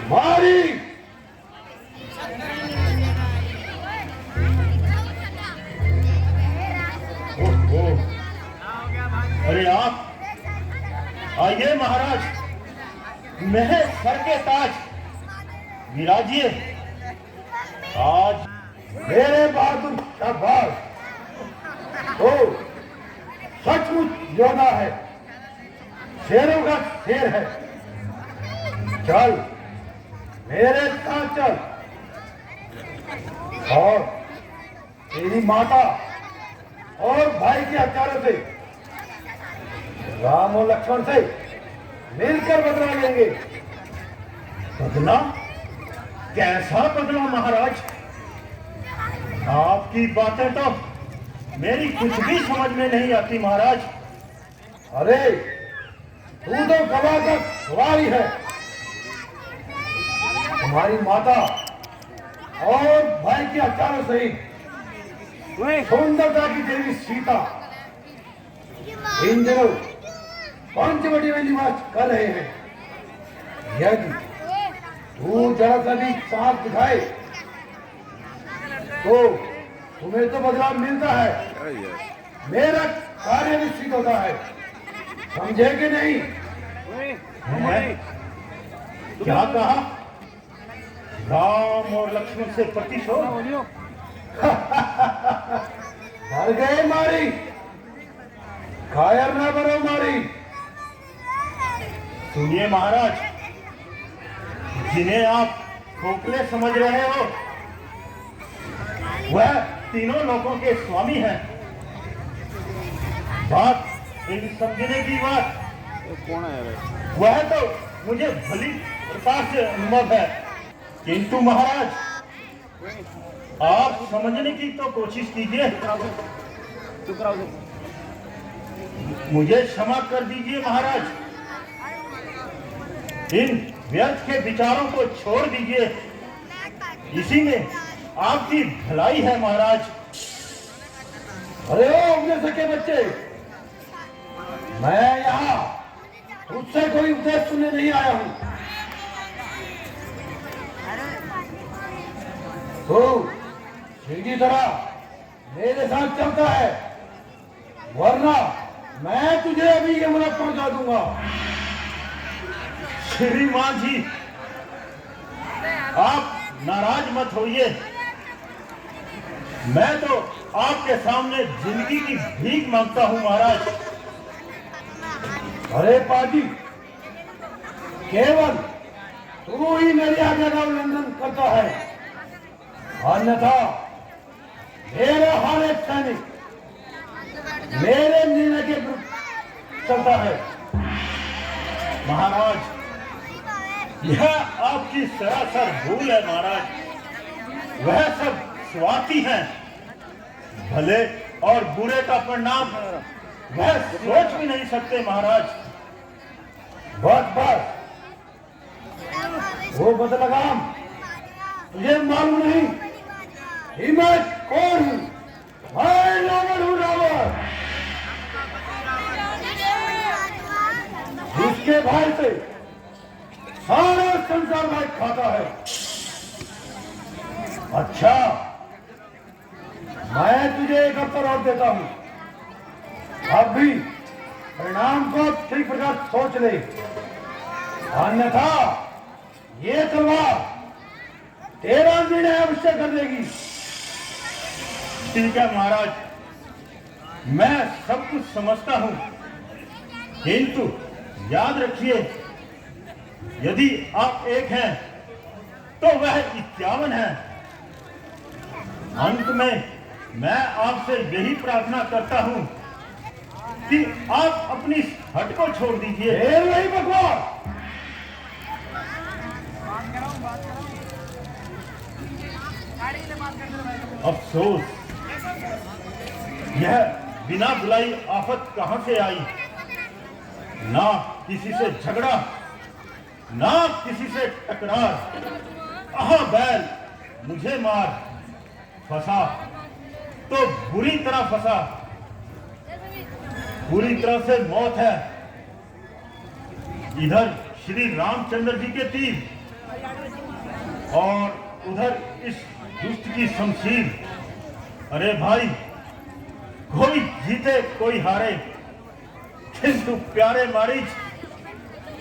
मारी। ओहो, अरे आप आइए महाराज, मेरे सर के ताज विराजिए। आज मेरे बहादुर शाबाश तो सचमुच योद्धा है, शेरों का शेर है। चल मेरे साथ चल और तेरी माता और भाई के हत्यारों से, राम और लक्ष्मण से मिलकर बदला लेंगे। बदला? कैसा बदला महाराज? आपकी बातें तो मेरी कुछ भी समझ में नहीं आती महाराज। अरे तू तो गवाह का गवाही है। तुम्हारी माता और भाई के हत्यारों सहित सुंदरता की देवी सीता इन दिनों पंचवटी में निवास कर रहे हैं। यदि तू जरा सा भी साथ दिखाए तो तुम्हें तो बदलाव मिलता है, मेरा कार्य निश्चित होता है। समझे कि नहीं? क्या कहा? राम और लक्ष्मण से प्रतिशोध? मर गए मारी, कायर ना बनो मारी। सुनिए महाराज, जिन्हें आप खोखले समझ रहे हो वह तीनों लोगों के स्वामी हैं। बात एक समझने की बात, कौन है? वह तो मुझे भली प्रकार से अनुभव है, किंतु महाराज आप समझने की तो कोशिश कीजिए। मुझे क्षमा कर दीजिए महाराज, इन व्यर्थ के विचारों को छोड़ दीजिए, इसी में आपकी भलाई है महाराज। अरे ओ अपने सके बच्चे, मैं यहाँ उससे कोई उपदेश सुनने नहीं आया हूँ। तो सीधी तरह मेरे साथ चलता है, वरना मैं तुझे अभी यमुना पहुंचा दूंगा। श्रीमान जी, आप नाराज मत होइए, मैं तो आपके सामने जिंदगी की भीख मांगता हूं महाराज। अरे पाजी, केवल तू ही मेरी आज्ञा का उल्लंघन करता है, अन्यथा मेरा हर एक सैनिक मेरे निर्णय के विरुद्ध चलता है। महाराज, यह आपकी सरासर भूल है महाराज। वह सब स्वार्थी हैं, भले और बुरे का परिणाम वह सोच भी नहीं सकते महाराज। बस वो बदलगाम तुझे मालूम नहीं कि मैं कौन हूं? मैं रावण हूं, रावण, जिसके भाई से सारा संसार भाई खाता है। अच्छा, मैं तुझे एक अवसर और देता हूं, अब भी परिणाम को ठीक प्रकार सोच ले, अन्यथा ये तलवार तेरा निर्णय अवश्य कर देगी। ठीक है महाराज, मैं सब कुछ समझता हूं, किंतु याद रखिए, यदि आप एक हैं तो वह 51 है। अंत में मैं आपसे यही प्रार्थना करता हूं कि आप अपनी हट को छोड़ दीजिए। नहीं बकवास, अफसोस, यह बिना बुलाई आफत कहां से आई? ना किसी से झगड़ा, ना किसी से टकरार। आहा बैल, मुझे मार, फंसा तो बुरी तरह फंसा, बुरी तरह से मौत है। इधर श्री रामचंद्र जी के तीर और उधर इस दुष्ट की शमशीर। अरे भाई, कोई जीते कोई हारे, किंतु प्यारे मारीच,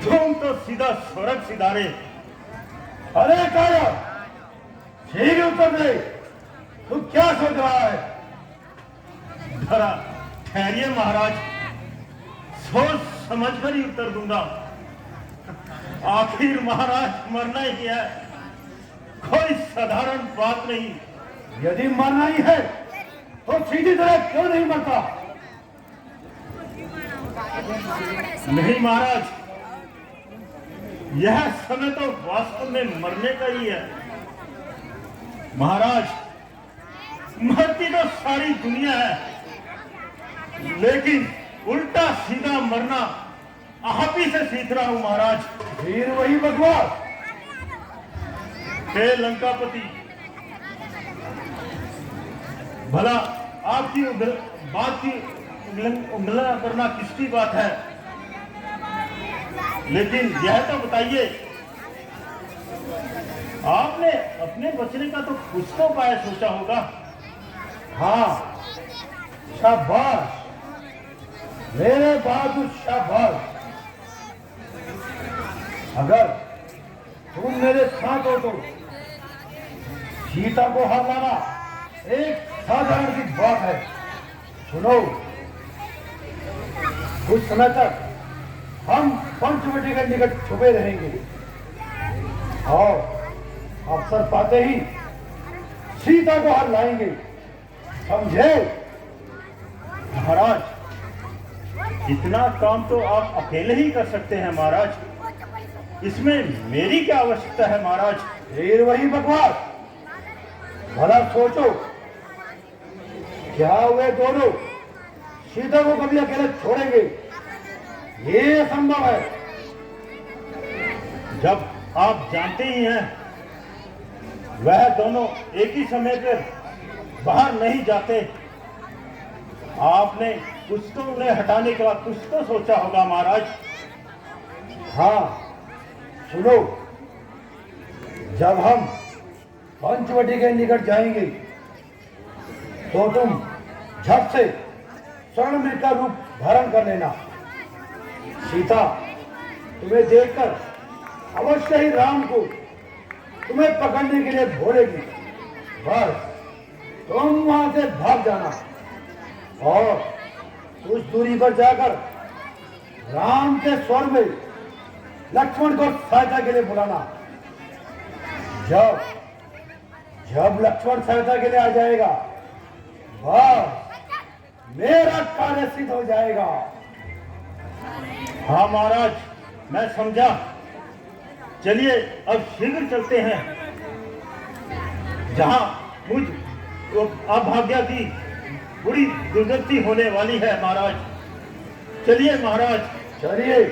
तुम तो सीधा स्वर्ग सिधारे। अरे काया, ठीक उत्तर दे, तू क्या सोच रहा है? जरा ठहरिए महाराज, सोच समझ कर ही उत्तर दूंगा। आखिर महाराज मरना ही है, कोई साधारण बात नहीं। यदि मरना ही है तो सीधी तरह क्यों नहीं मरता? नहीं महाराज, यह समय तो वास्तव में मरने का ही है। महाराज, मरती तो सारी दुनिया है, लेकिन उल्टा सीधा मरना आप ही से सीख रहा हूं महाराज। फिर वही बकवास। हे लंकापति, भला आपकी बात की उल्लंघना करना किसकी बात है? लेकिन यह तो बताइए, आपने अपने बचने का तो कुछ तो उपाय सोचा होगा। हाँ, शाबाश मेरे बहादुर, शाबाश। अगर तुम मेरे साथ हो तो सीता को हार लाना एक साधारण सी बात है। सुनो, कुछ समय तक हम पंचवटी के निकट छुपे रहेंगे और अवसर पाते ही सीता को हार लाएंगे, समझे? महाराज, इतना काम तो आप अकेले ही कर सकते हैं महाराज, इसमें मेरी क्या आवश्यकता है महाराज? फिर वही बकवास। भला सोचो, क्या वे दोनों सीता को कभी अकेले छोड़ेंगे? ये असंभव है। जब आप जानते ही हैं वह दोनों एक ही समय पर बाहर नहीं जाते, आपने कुछ तो उन्हें हटाने का कुछ तो सोचा होगा महाराज। हाँ, सुनो, जब हम पंचवटी के निकट जाएंगे तो तुम झट से स्वर्ण मृग का रूप धारण कर लेना। सीता तुम्हें देखकर अवश्य ही राम को तुम्हें पकड़ने के लिए भोलेगी। बस तुम वहां से भाग जाना और कुछ दूरी पर जाकर राम के स्वर में लक्ष्मण को सहायता के लिए बुलाना। जब लक्ष्मण सहायता के लिए आ जाएगा, बस मेरा कार्य सिद्ध हो जाएगा। हाँ महाराज, मैं समझा। चलिए अब शीघ्र चलते हैं, जहां मुझ अभाग्या की बुरी दुर्गति होने वाली है महाराज। चलिए महाराज, चलिए।